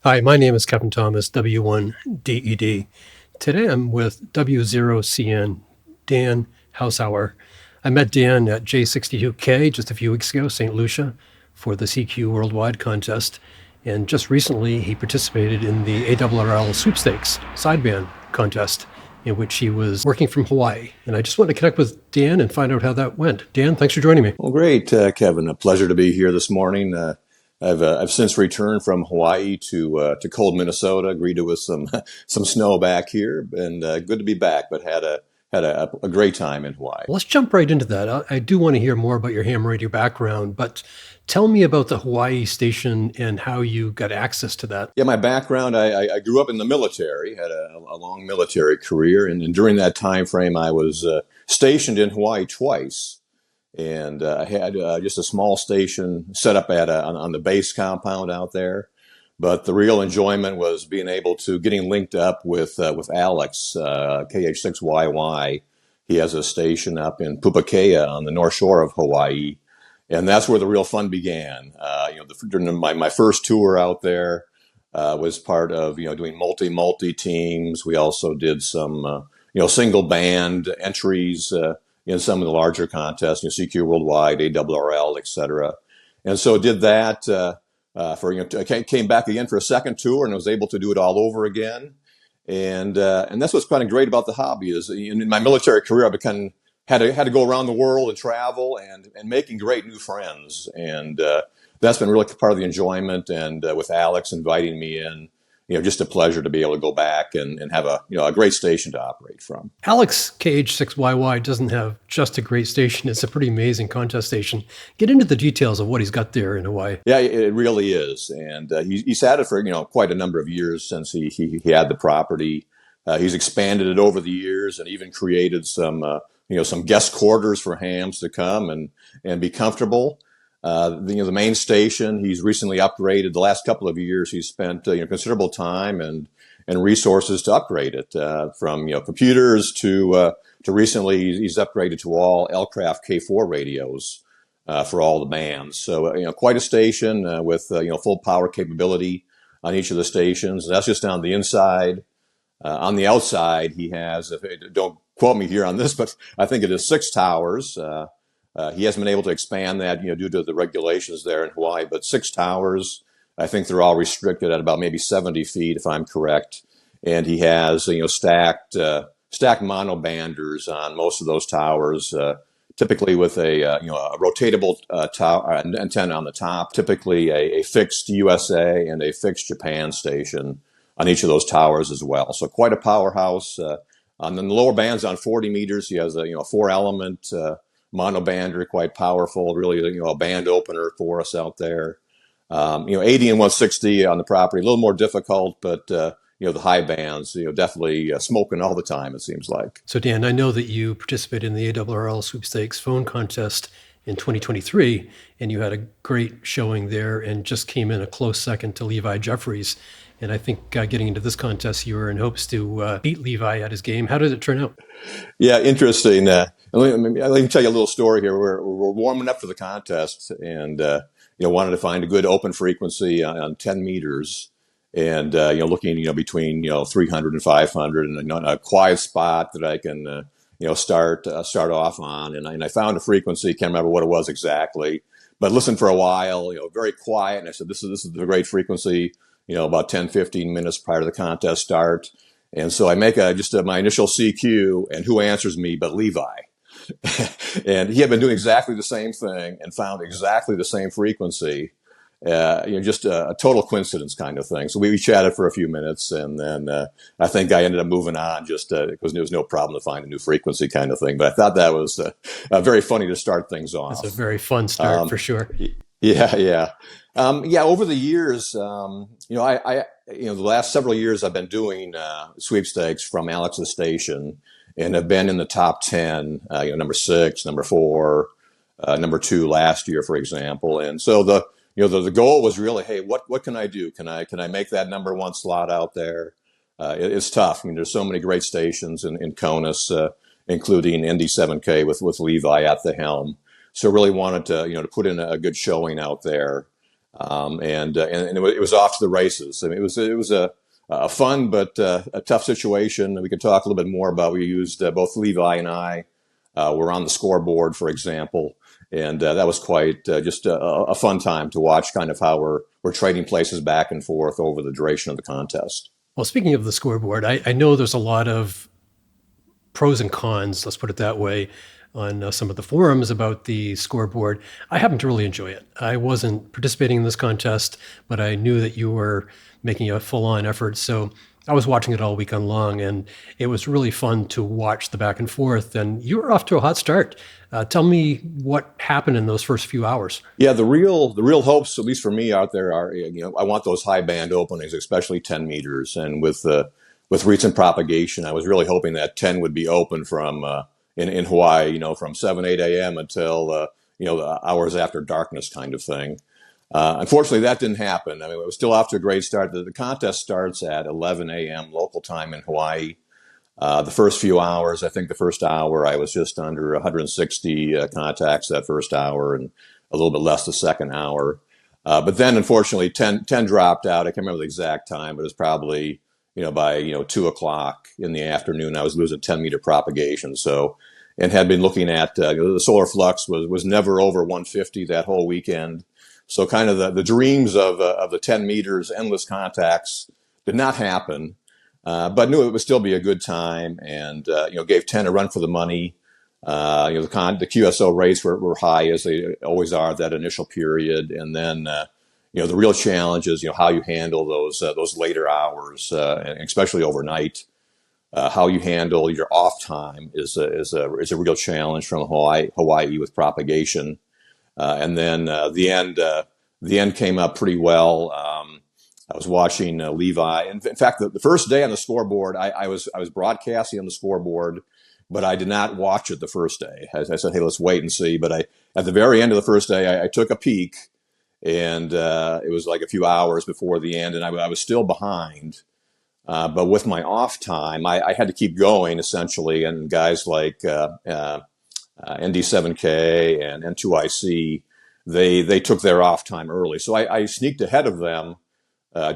Hi, my name is Kevin Thomas, W1DED. Today I'm with W0CN, Dan Hausauer. I met Dan at J62K just a few weeks ago, St. Lucia, for the CQ Worldwide contest. And just recently, he participated in the ARRL Sweepstakes sideband contest, in which he was working from Hawaii. And I just wanted to connect with Dan and find out how that went. Dan, thanks for joining me. Well, great, Kevin. A pleasure to be here this morning. I've since returned from Hawaii to cold Minnesota, greeted with some snow back here, and good to be back. But had a great time in Hawaii. Let's jump right into that. I do want to hear more about your ham radio background, but tell me about the Hawaii station and how you got access to that. Yeah, my background, I grew up in the military, had a long military career, and during that time frame, I was stationed in Hawaii twice. And I had just a small station set up on the base compound out there. But the real enjoyment was being able to getting linked up with Alex KH6YY. He has a station up in Pupakea on the north shore of Hawaii, and that's where the real fun began. During my first tour out there was part of doing multi teams. We also did some single band entries. In some of the larger contests, CQ Worldwide, ARRL, etc. And so did that came back again for a second tour and was able to do it all over again. And that's what's kind of great about the hobby is in my military career, I had to go around the world and travel and making great new friends. And that's been really part of the enjoyment. And with Alex inviting me in, just a pleasure to be able to go back and have a great station to operate from. Alex KH6YY doesn't have just a great station. It's a pretty amazing contest station. Get into the details of what he's got there in Hawaii. Yeah, it really is. And he's had it for, quite a number of years since he had the property. He's expanded it over the years and even created some guest quarters for hams to come and be comfortable. The main station, he's recently upgraded. The last couple of years, he's spent considerable time and resources to upgrade it, from computers to recently he's upgraded to all L-Craft K4 radios for all the bands. So quite a station with full power capability on each of the stations. That's just on the inside. On the outside, he has, don't quote me here on this, but I think it is 6 towers. He hasn't been able to expand that, due to the regulations there in Hawaii, but 6 towers. I think they're all restricted at about maybe 70 feet, if I'm correct. And he has, stacked monobanders on most of those towers, typically with a rotatable tower antenna on the top, typically a fixed USA and a fixed Japan station on each of those towers as well. So quite a powerhouse. On the lower bands on 40 meters, he has a 4-element monobander, quite powerful, really, a band opener for us out there. 80 and 160 on the property, a little more difficult, but, the high bands, definitely smoking all the time, it seems like. So, Dan, I know that you participated in the ARRL Sweepstakes phone contest in 2023, and you had a great showing there and just came in a close second to Levi Jefferies. And I think getting into this contest, you were in hopes to beat Levi at his game. How did it turn out? Yeah, interesting. Let me tell you a little story here. We're warming up for the contest and, wanted to find a good open frequency on 10 meters and, looking, between, 300 and 500 and a quiet spot that I can, start off on. And I found a frequency, can't remember what it was exactly, but listened for a while, very quiet. And I said, this is the great frequency, about 10, 15 minutes prior to the contest start. And so I make my initial CQ, and who answers me but Levi? And he had been doing exactly the same thing and found exactly the same frequency. Just a total coincidence kind of thing. So we chatted for a few minutes, and then I think I ended up moving on just because there was no problem to find a new frequency kind of thing. But I thought that was very funny to start things off. That's a very fun start for sure. Yeah. Over the years, the last several years I've been doing sweepstakes from Alex's station and have been in the top 10, number 6, number 4, number 2 last year, for example. And so the goal was really, hey, what can I do? Can I make that number 1 slot out there? It's tough. There's so many great stations in CONUS, including ND7K with Levi at the helm. So really wanted to, to put in a good showing out there. And it was off to the races. I mean, it was a fun but a tough situation. We can talk a little bit more about. We used both Levi and I were on the scoreboard, for example, and that was quite just a fun time to watch. Kind of how we're trading places back and forth over the duration of the contest. Well, speaking of the scoreboard, I know there's a lot of pros and cons, let's put it that way, on some of the forums about the scoreboard. I happen to really enjoy it. I wasn't participating in this contest, but I knew that you were making a full-on effort. So I was watching it all weekend long, and it was really fun to watch the back and forth. And you were off to a hot start. Tell me what happened in those first few hours. Yeah, the real hopes, at least for me out there, are I want those high band openings, especially 10 meters, and with recent propagation, I was really hoping that 10 would be open from in Hawaii, from 7, 8 a.m. until the hours after darkness kind of thing. Unfortunately, that didn't happen. I mean, it was still off to a great start. The contest starts at 11 a.m. local time in Hawaii. The first few hours, I think the first hour, I was just under 160 contacts that first hour, and a little bit less the second hour. But then, unfortunately, 10 dropped out. I can't remember the exact time, but it was probably by 2 o'clock in the afternoon, I was losing 10-meter propagation. So, and had been looking at the solar flux was never over 150 that whole weekend. So, kind of the dreams of the 10 meters, endless contacts, did not happen. But knew it would still be a good time, and gave 10 a run for the money. The QSO rates were high, as they always are that initial period, and then. The real challenge is, how you handle those later hours, and especially overnight. How you handle your off time is a real challenge from Hawaii with propagation. And then the end came up pretty well. I was watching Levi. In fact, the first day on the scoreboard, I was broadcasting on the scoreboard, but I did not watch it the first day. I said, hey, let's wait and see. But at the very end of the first day, I took a peek. And it was like a few hours before the end, and I was still behind. But with my off time, I had to keep going, essentially. And guys like ND7K and N2IC, they took their off time early. So I sneaked ahead of them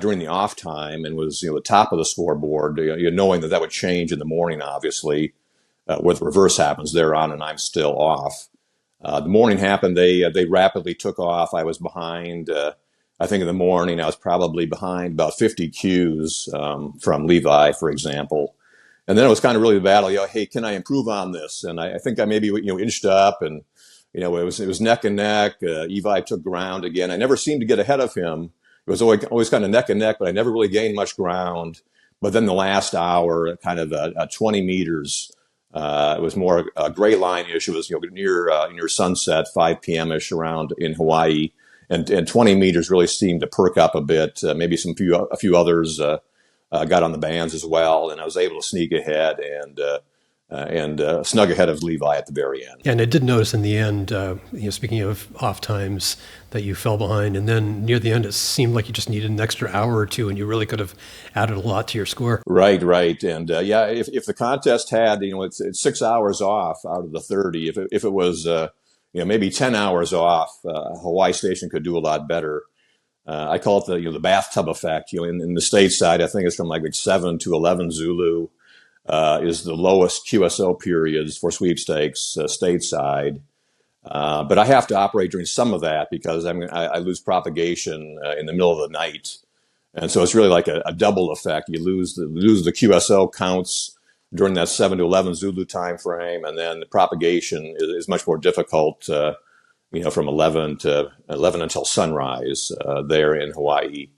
during the off time and was the top of the scoreboard, knowing that would change in the morning, obviously, where the reverse happens. They're on and I'm still off. The morning happened. They rapidly took off. I was behind. I think in the morning I was probably behind about 50 Qs from Levi, for example. And then it was kind of really the battle. Hey, can I improve on this? And I think I maybe inched up, and it was neck and neck. Levi took ground again. I never seemed to get ahead of him. It was always kind of neck and neck, but I never really gained much ground. But then the last hour, kind of 20 meters. It was more a gray line issue. It was near sunset, 5 p.m.-ish around in Hawaii, and 20 meters really seemed to perk up a bit. Maybe a few others got on the bands as well, and I was able to sneak ahead and snug ahead of Levi at the very end. And I did notice in the end, speaking of off times, that you fell behind, and then near the end, it seemed like you just needed an extra hour or two, and you really could have added a lot to your score. Right, and if the contest had, it's 6 hours off out of the 30. If it was, maybe 10 hours off, Hawaii Station could do a lot better. I call it the bathtub effect. In the stateside, I think it's from like 7 to 11 Zulu. Is the lowest QSO periods for sweepstakes stateside. But I have to operate during some of that because I lose propagation in the middle of the night. And so it's really like a double effect. You lose the QSO counts during that 7 to 11 Zulu time frame, and then the propagation is much more difficult, from 11 until sunrise there in Hawaii.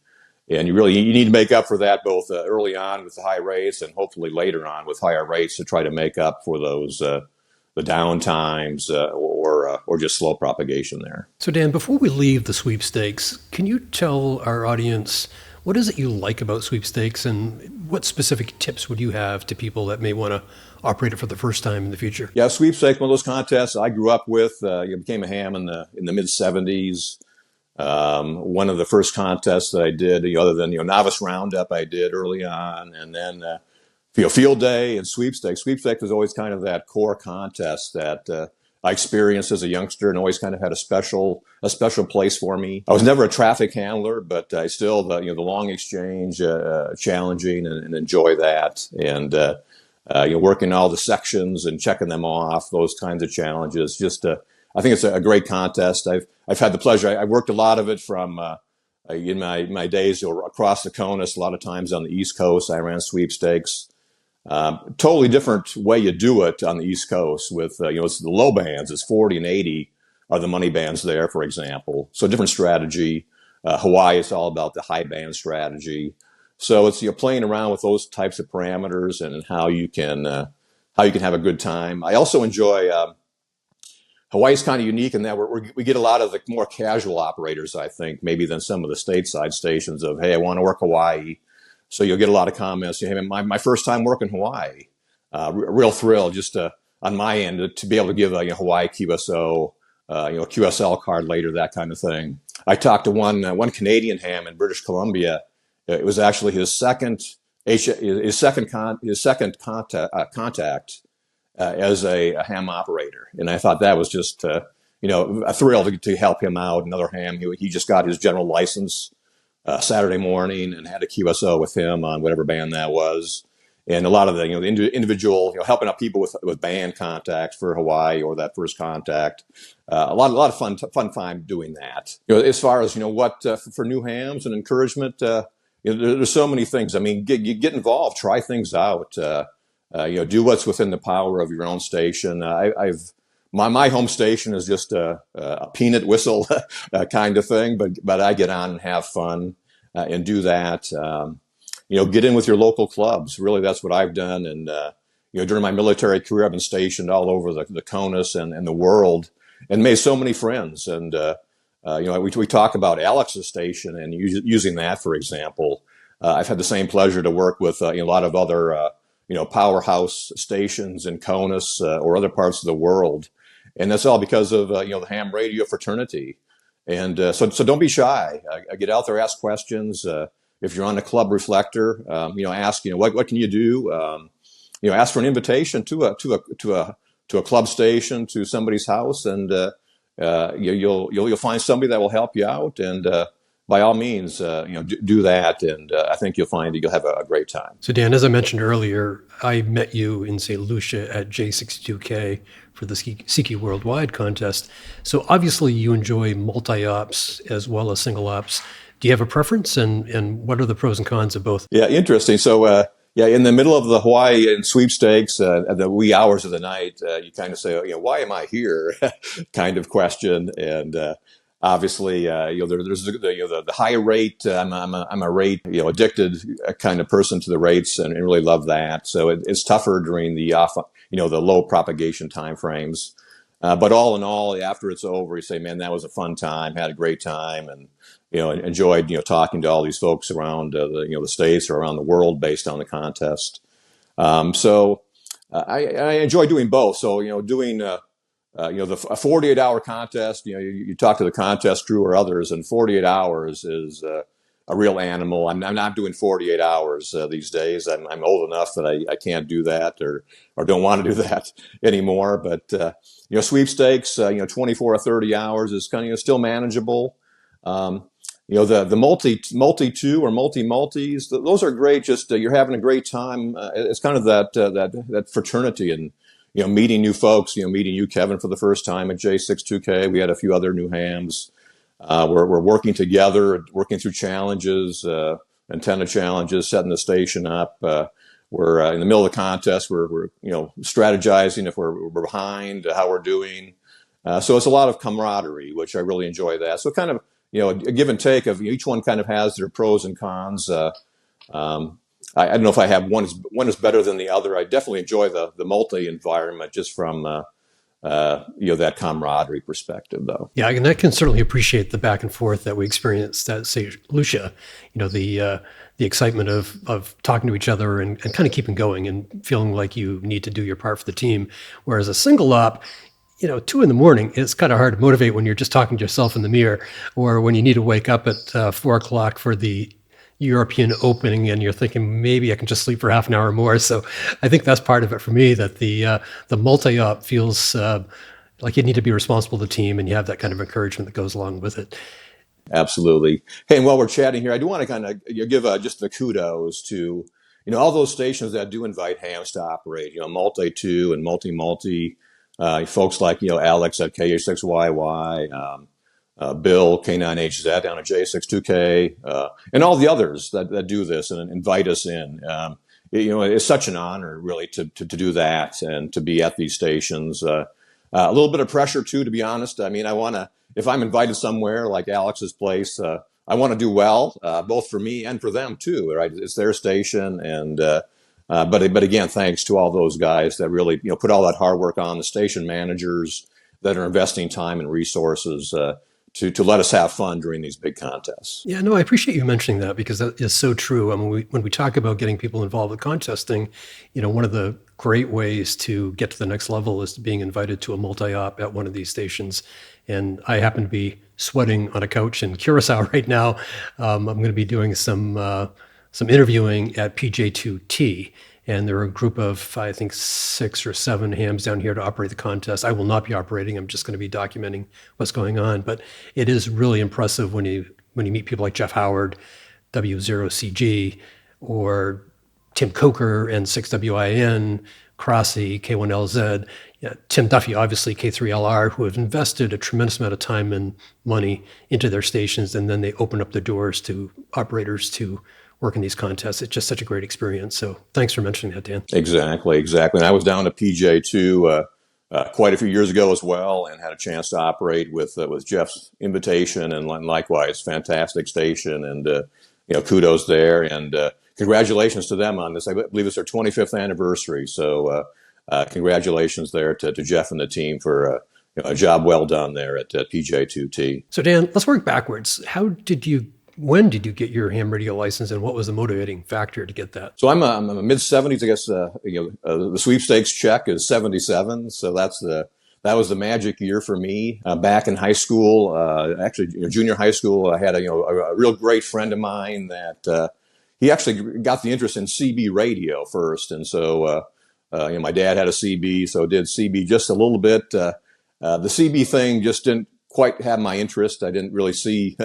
And you need to make up for that both early on with the high rates and hopefully later on with higher rates to try to make up for those the down times or just slow propagation there. So Dan, before we leave the sweepstakes, can you tell our audience what is it you like about sweepstakes, and what specific tips would you have to people that may want to operate it for the first time in the future? Yeah, sweepstakes, one of those contests I grew up with. Became a ham in the mid 70s. One of the first contests that I did, other than novice roundup, I did early on, and then field day and sweepstakes. Sweepstakes was always kind of that core contest that I experienced as a youngster and always kind of had a special place for me. I was never a traffic handler, but I still, the long exchange, challenging and enjoy that. And, working all the sections and checking them off, those kinds of challenges. I think it's a great contest. I've had the pleasure. I worked a lot of it from, in my days, across the CONUS, a lot of times on the East Coast. I ran sweepstakes. Totally different way you do it on the East Coast with, it's the low bands. It's 40 and 80 are the money bands there, for example. So different strategy. Hawaii, it's all about the high band strategy. So it's, playing around with those types of parameters and how you can have a good time. I also enjoy, Hawaii's kind of unique in that we get a lot of the more casual operators, I think, maybe than some of the stateside stations of, hey, I want to work Hawaii. So you'll get a lot of comments. Hey, my first time working Hawaii, real thrill just on my end to be able to give a Hawaii QSO, QSL card later, that kind of thing. I talked to one Canadian ham in British Columbia. It was actually his second contact as a ham operator, and I thought that was just a thrill to help him out. Another ham, he just got his general license Saturday morning and had a QSO with him on whatever band that was. And a lot of the individual helping out people with band contacts for Hawaii or that first contact. A lot of fun time doing that. As far as what for new hams and encouragement, there's so many things. I mean, get involved, try things out. Do what's within the power of your own station. My home station is just a peanut whistle kind of thing, but I get on and have fun and do that. Get in with your local clubs. Really, that's what I've done. And during my military career, I've been stationed all over the CONUS and the world, and made so many friends. And we talk about Alex's station and using that, for example. I've had the same pleasure to work with a lot of other powerhouse stations in CONUS or other parts of the world. And that's all because of, the ham radio fraternity. And so don't be shy. Get out there, ask questions. If you're on a club reflector, ask, what can you do? Ask for an invitation to a club station, to somebody's house, and you'll find somebody that will help you out. And by all means, do that, and I think you'll find that you'll have a great time. So Dan, as I mentioned earlier, I met you in St. Lucia at J62K for the Siki Worldwide contest. So obviously you enjoy multi-ops as well as single ops. Do you have a preference, and what are the pros and cons of both? Yeah, interesting. So in the middle of the Hawaiian sweepstakes, at the wee hours of the night, you kind of say, why am I here? kind of question, and obviously, there's the high rate. I'm a rate addicted kind of person to the rates, and really love that. So it's tougher during the the low propagation time frames. But all in all, after it's over, you say, man, that was a fun time, had a great time, and enjoyed talking to all these folks around the states or around the world based on the contest. So I enjoy doing both. So doing a 48-hour contest, you talk to the contest crew or others, and 48 hours is a real animal. I'm not doing 48 hours these days. I'm old enough that I can't do that or don't want to do that anymore. But sweepstakes, 24 or 30 hours is kind of still manageable. The multi-two or multi-multis, those are great. Just you're having a great time. It's kind of that fraternity and meeting new folks. Meeting you, Kevin, for the first time at J62K. We had a few other new hams. We're working together, working through challenges, antenna challenges, setting the station up. We're in the middle of the contest. We're strategizing if we're behind, how we're doing. So it's a lot of camaraderie, which I really enjoy that. So kind of a give and take of each one kind of has their pros and cons. I don't know if I have one is better than the other. I definitely enjoy the multi environment just from that camaraderie perspective, though. Yeah, and I can certainly appreciate the back and forth that we experienced at St. Lucia. The excitement of talking to each other and kind of keeping going and feeling like you need to do your part for the team. Whereas a single op, 2 a.m, it's kind of hard to motivate when you're just talking to yourself in the mirror, or when you need to wake up at 4 o'clock for the European opening and you're thinking maybe I can just sleep for half an hour more. So I think that's part of it for me, that the multi-op feels like you need to be responsible to the team, and you have that kind of encouragement that goes along with it. Absolutely. Hey, and while we're chatting here, I do want to kind of give just the kudos to, all those stations that do invite hams to operate, multi-two and multi-multi, folks like, Alex at KH6YY, Bill K9HZ down at J62K, and all the others that do this and invite us in. It's such an honor really to do that and to be at these stations. A little bit of pressure too, to be honest. I mean, if I'm invited somewhere like Alex's place, I want to do well, both for me and for them too, right? It's their station. And, but again, thanks to all those guys that really, put all that hard work on, the station managers that are investing time and resources, to let us have fun during these big contests. Yeah, no, I appreciate you mentioning that, because that is so true. I mean, when we talk about getting people involved with contesting, one of the great ways to get to the next level is being invited to a multi-op at one of these stations. And I happen to be sweating on a couch in Curacao right now. I'm going to be doing some interviewing at PJ2T. And there are a group of, I think, 6 or 7 hams down here to operate the contest. I will not be operating. I'm just going to be documenting what's going on. But it is really impressive when you meet people like Jeff Howard, W0CG, or Tim Coker, N6WIN, Crossy, K1LZ, Tim Duffy, obviously K3LR, who have invested a tremendous amount of time and money into their stations, and then they open up the doors to operators to work in these contests. It's just such a great experience. So thanks for mentioning that, Dan. Exactly. And I was down to PJ2 quite a few years ago as well, and had a chance to operate with Jeff's invitation, and likewise, fantastic station, and kudos there, and congratulations to them on this. I believe it's their 25th anniversary. So congratulations there to Jeff and the team for a job well done there at PJ2T. So Dan, let's work backwards. When did you get your ham radio license, and what was the motivating factor to get that? So I'm a mid-70s, I guess. The sweepstakes check is 77, so that was the magic year for me. Back in high school, actually junior high school, I had a real great friend of mine that he actually got the interest in CB radio first, and so my dad had a CB, so did CB just a little bit. The CB thing just didn't quite have my interest. I didn't really see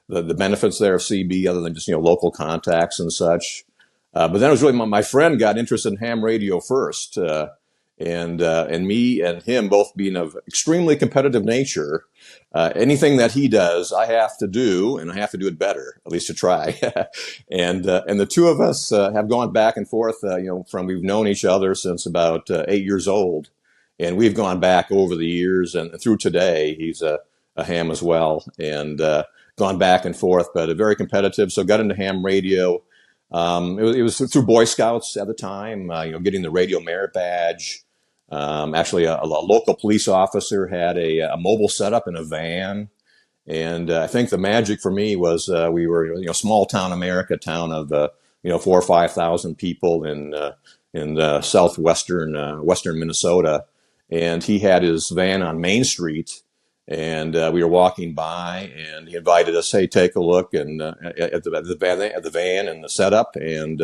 the benefits there of CB other than just, local contacts and such. But then it was really my friend got interested in ham radio first. And me and him both being of extremely competitive nature, anything that he does, I have to do, and I have to do it better, at least to try. And the two of us have gone back and forth, we've known each other since about 8 years old. And we've gone back over the years and through today. He's a ham as well, and gone back and forth, but very competitive. So got into ham radio. It was through Boy Scouts at the time, getting the radio merit badge. Actually, a local police officer had a mobile setup in a van. And I think the magic for me was we were, small town America, town of, 4,000 or 5,000 people in southwestern Western Minnesota. And he had his van on Main Street. And we were walking by, and he invited us, "Hey, take a look," and at the van and the setup, and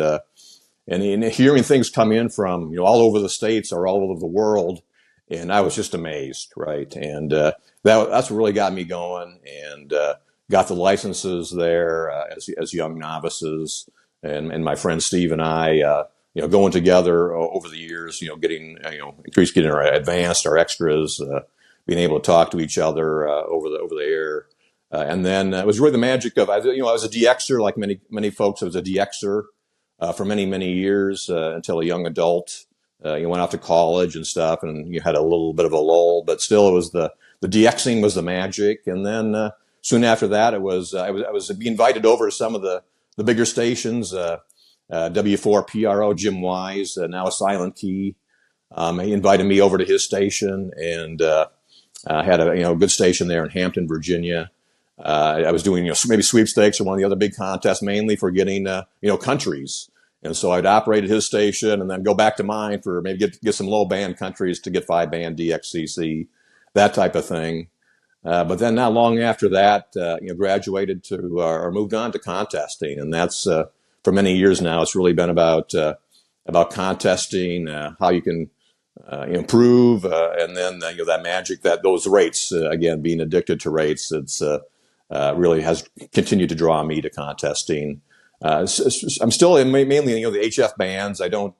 hearing things come in from all over the states or all over the world, and I was just amazed, right? And that's what really got me going, and got the licenses there as young novices, and my friend Steve and I, going together over the years, getting getting our advanced, our extras. Being able to talk to each other over the air, and then it was really the magic of I was a DXer, like many folks. I was a DXer for many years until a young adult. You went off to college and stuff, and you had a little bit of a lull, but still, it was the DXing was the magic. And then soon after that, I was being invited over to some of the bigger stations. W4PRO Jim Wise, now a Silent Key. He invited me over to his station, and had a good station there in Hampton, Virginia. I was doing maybe sweepstakes or one of the other big contests, mainly for getting countries. And so I'd operate at his station and then go back to mine for maybe get some low band countries to get 5-band DXCC, that type of thing. But then not long after that, graduated to or moved on to contesting, and that's for many years now. It's really been about contesting, how you can improve, and then that magic, that those rates, again, being addicted to rates, it's really has continued to draw me to contesting. I'm still in mainly the HF bands. I don't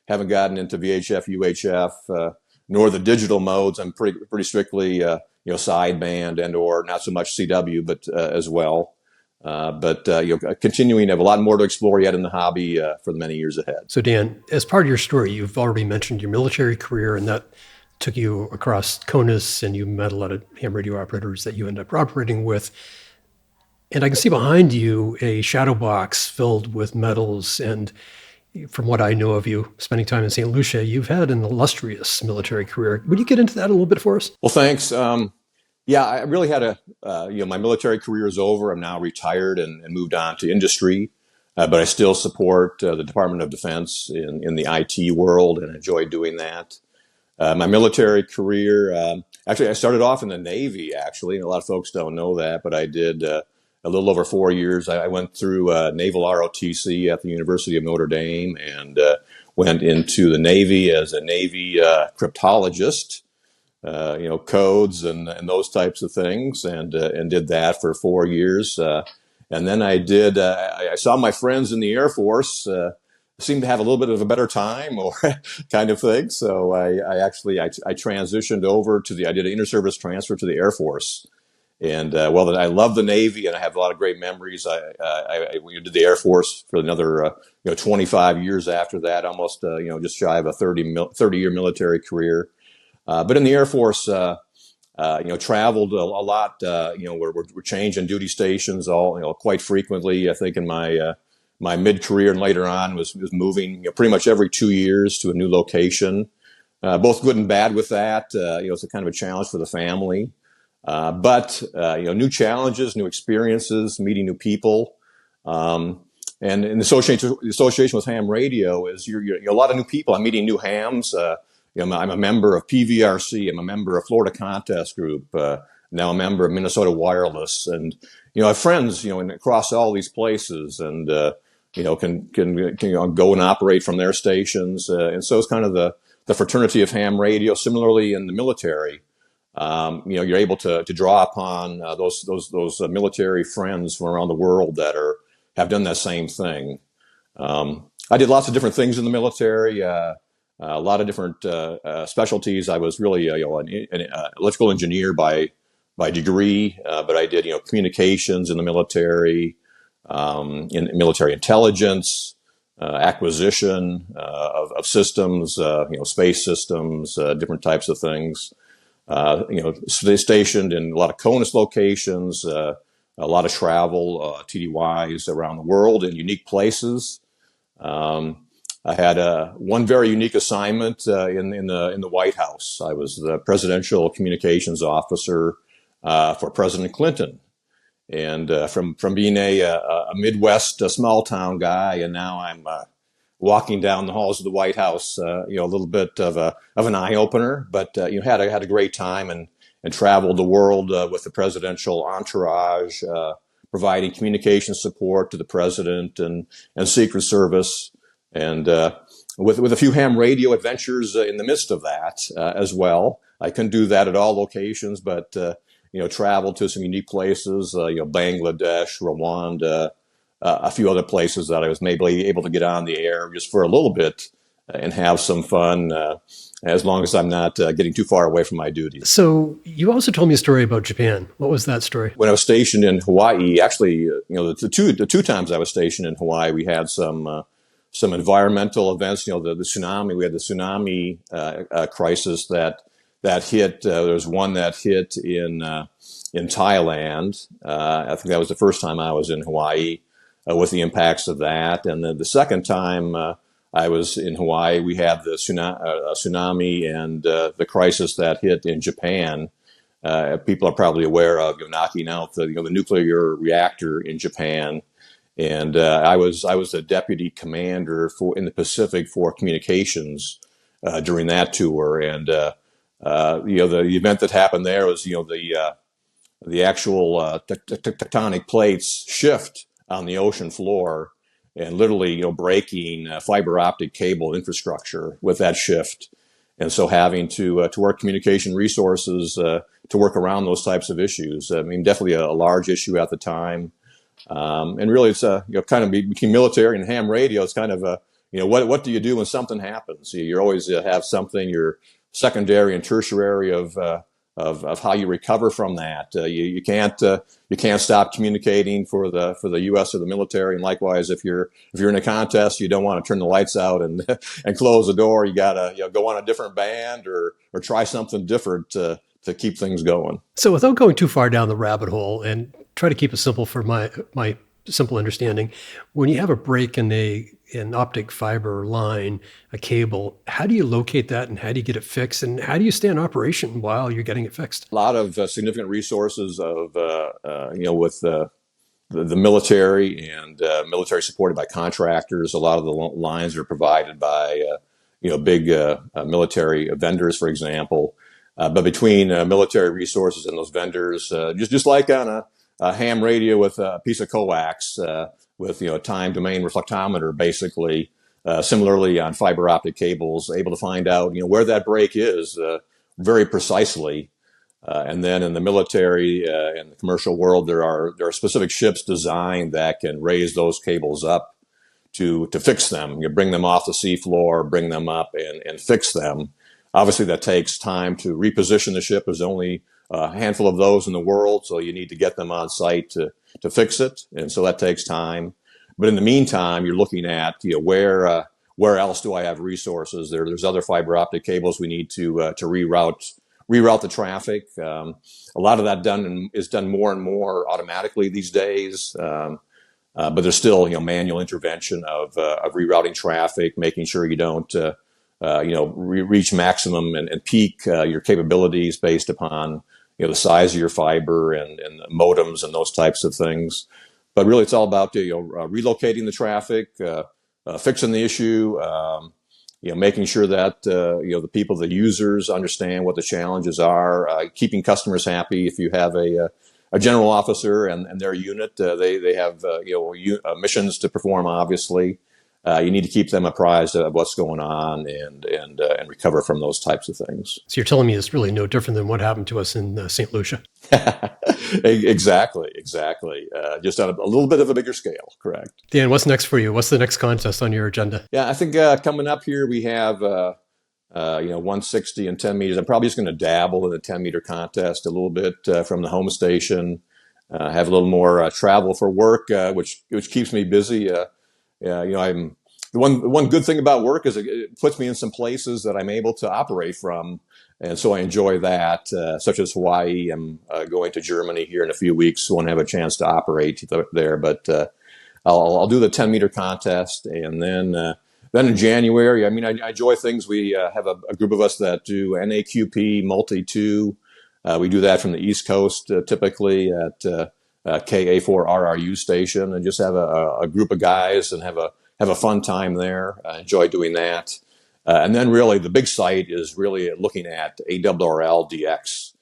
haven't gotten into VHF, UHF, nor the digital modes. I'm pretty strictly sideband and or not so much CW, but as well. Continuing to have a lot more to explore yet in the hobby for the many years ahead. So Dan, as part of your story, you've already mentioned your military career, and that took you across CONUS, and you met a lot of ham radio operators that you ended up operating with. And I can see behind you a shadow box filled with medals. And from what I know of you, spending time in St. Lucia, you've had an illustrious military career. Would you get into that a little bit for us? Well, thanks. Yeah, I really had my military career is over. I'm now retired and moved on to industry, but I still support the Department of Defense in the IT world and enjoy doing that. My military career, actually, I started off in the Navy, actually. A lot of folks don't know that, but I did a little over 4 years. I went through Naval ROTC at the University of Notre Dame and went into the Navy as a Navy cryptologist. Codes and those types of things, and did that for 4 years. And then I saw my friends in the Air Force seemed to have a little bit of a better time or kind of thing. So I transitioned over I did an inter-service transfer to the Air Force. And I love the Navy, and I have a lot of great memories. I did the Air Force for another 25 years after that, almost just shy of a 30-year military career. But in the Air Force, traveled a lot. We're changing duty stations quite frequently. I think in my mid-career and later on was moving pretty much every 2 years to a new location. Both good and bad with that. It's a kind of a challenge for the family. But new challenges, new experiences, meeting new people. And in the association with ham radio is you're a lot of new people. I'm meeting new hams. I'm a member of PVRC. I'm a member of Florida Contest Group. Now a member of Minnesota Wireless, and I have friends across all these places, and can go and operate from their stations. And so it's kind of the fraternity of ham radio. Similarly in the military, you're able to draw upon those military friends from around the world that have done that same thing. I did lots of different things in the military. A lot of different specialties. I was really an electrical engineer by degree, but I did communications in the military, in military intelligence, acquisition of systems, space systems, different types of things. Stationed in a lot of CONUS locations, a lot of travel, TDYs around the world in unique places. I had one very unique assignment in the White House. I was the presidential communications officer for President Clinton, and from being a Midwest small town guy, and now I'm walking down the halls of the White House. A little bit of an eye opener, but had a great time and traveled the world with the presidential entourage, providing communication support to the president and Secret Service. And with a few ham radio adventures in the midst of that as well. I couldn't do that at all locations, but traveled to some unique places, Bangladesh, Rwanda, a few other places that I was maybe able to get on the air just for a little bit and have some fun, as long as I'm not getting too far away from my duties. So you also told me a story about Japan. What was that story? When I was stationed in Hawaii, actually, the two times I was stationed in Hawaii, we had some environmental events. We had the tsunami crisis that hit. There was one that hit in Thailand. I think that was the first time I was in Hawaii with the impacts of that. And then the second time I was in Hawaii, we had the tsunami and the crisis that hit in Japan. People are probably aware of knocking out the nuclear reactor in Japan. And I was the deputy commander in the Pacific for communications during that tour. And the event that happened there was the actual tectonic plates shift on the ocean floor, and literally breaking fiber optic cable infrastructure with that shift. And so having to work communication resources to work around those types of issues. I mean, definitely a large issue at the time. And really, it's kind of between military and ham radio. It's kind of what do you do when something happens? You always have something. You're secondary and tertiary of how you recover from that. You can't stop communicating for the U.S. or the military. And likewise, if you're in a contest, you don't want to turn the lights out and and close the door. You gotta go on a different band or try something different to keep things going. So without going too far down the rabbit hole, and try to keep it simple for my simple understanding, when you have a break in an optic fiber line, a cable, how do you locate that and how do you get it fixed, and how do you stay in operation while you're getting it fixed? A lot of significant resources of with the military and military supported by contractors. A lot of the lines are provided by big military vendors, for example. But between military resources and those vendors, just like on a ham radio with a piece of coax with time domain reflectometer, basically. Similarly, on fiber optic cables, able to find out where that break is very precisely. And then in the military and the commercial world, there are specific ships designed that can raise those cables up to fix them. You bring them off the seafloor, bring them up, and fix them. Obviously, that takes time to reposition the ship. There's only a handful of those in the world, so you need to get them on site to fix it, and so that takes time. But in the meantime, you're looking at where else do I have resources? There's other fiber optic cables we need to reroute the traffic. A lot of that is done more and more automatically these days. But there's still manual intervention of rerouting traffic, making sure you don't reach maximum and peak your capabilities based upon the size of your fiber and modems and those types of things. But really, it's all about relocating the traffic, fixing the issue, making sure that the people, the users, understand what the challenges are, keeping customers happy. If you have a general officer and their unit, they have missions to perform. Obviously, you need to keep them apprised of what's going on and recover from those types of things. So you're telling me it's really no different than what happened to us in St. Lucia. Exactly. Just on a little bit of a bigger scale, correct. Dan, what's next for you? What's the next contest on your agenda? Yeah, I think coming up here we have 160 and 10 meters. I'm probably just going to dabble in the 10-meter contest a little bit from the home station. Have a little more travel for work, which keeps me busy. I'm the one good thing about work is it puts me in some places that I'm able to operate from. And so I enjoy that, such as Hawaii. I'm going to Germany here in a few weeks, so I won't have a chance to operate there. But I'll do the 10-meter contest, and then in January, I enjoy things. We have a group of us that do NAQP Multi-2. We do that from the East Coast, typically at KA4RRU station, and just have a group of guys and have a fun time there. I enjoy doing that. And then really the big site is really looking at ARRL DX.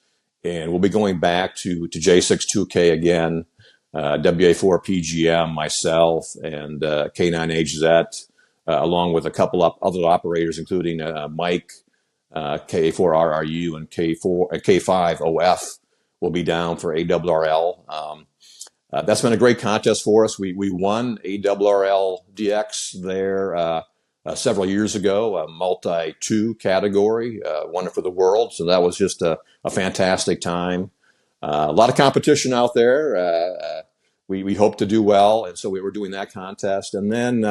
And we'll be going back to J62K again, WA4PGM, myself, and K9HZ, along with a couple of other operators, including Mike, KA4RRU, and K5OF will be down for ARRL. That's been a great contest for us. We won ARRL DX there several years ago, a multi-2 category, won it for the world. So that was just a fantastic time. A lot of competition out there. We hope to do well, and so we were doing that contest. And then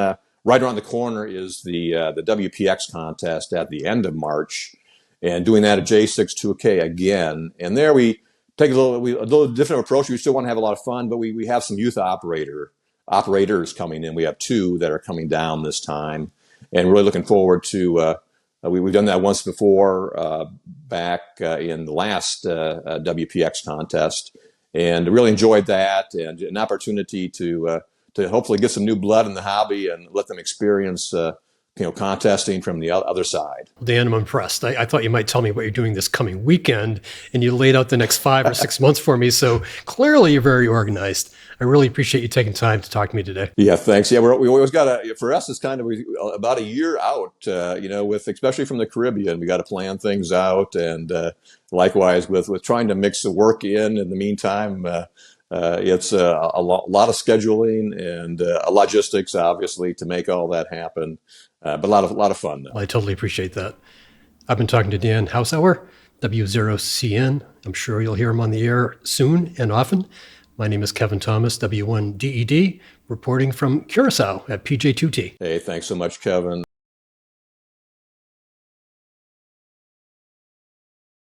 right around the corner is the WPX contest at the end of March, and doing that at J62K again. And there we take a little different approach. We still want to have a lot of fun, but we have some youth operators coming in. We have 2 that are coming down this time, and really looking forward to. We've done that once before back in the last WPX contest, and really enjoyed that, and an opportunity to hopefully get some new blood in the hobby and let them experience contesting from the other side. Dan, I'm impressed. I thought you might tell me what you're doing this coming weekend, and you laid out the next 5 or 6 months for me. So clearly you're very organized. I really appreciate you taking time to talk to me today. Yeah, thanks. Yeah, we always got for us, it's kind of about a year out, with, especially from the Caribbean, we got to plan things out. And likewise with trying to mix the work in the meantime, it's a lot of scheduling and logistics, obviously, to make all that happen. But a lot of fun. Well, I totally appreciate that. I've been talking to Dan Hausauer, W0CN. I'm sure you'll hear him on the air soon and often. My name is Kevin Thomas, W1DED, reporting from Curacao at PJ2T. Hey, thanks so much, Kevin.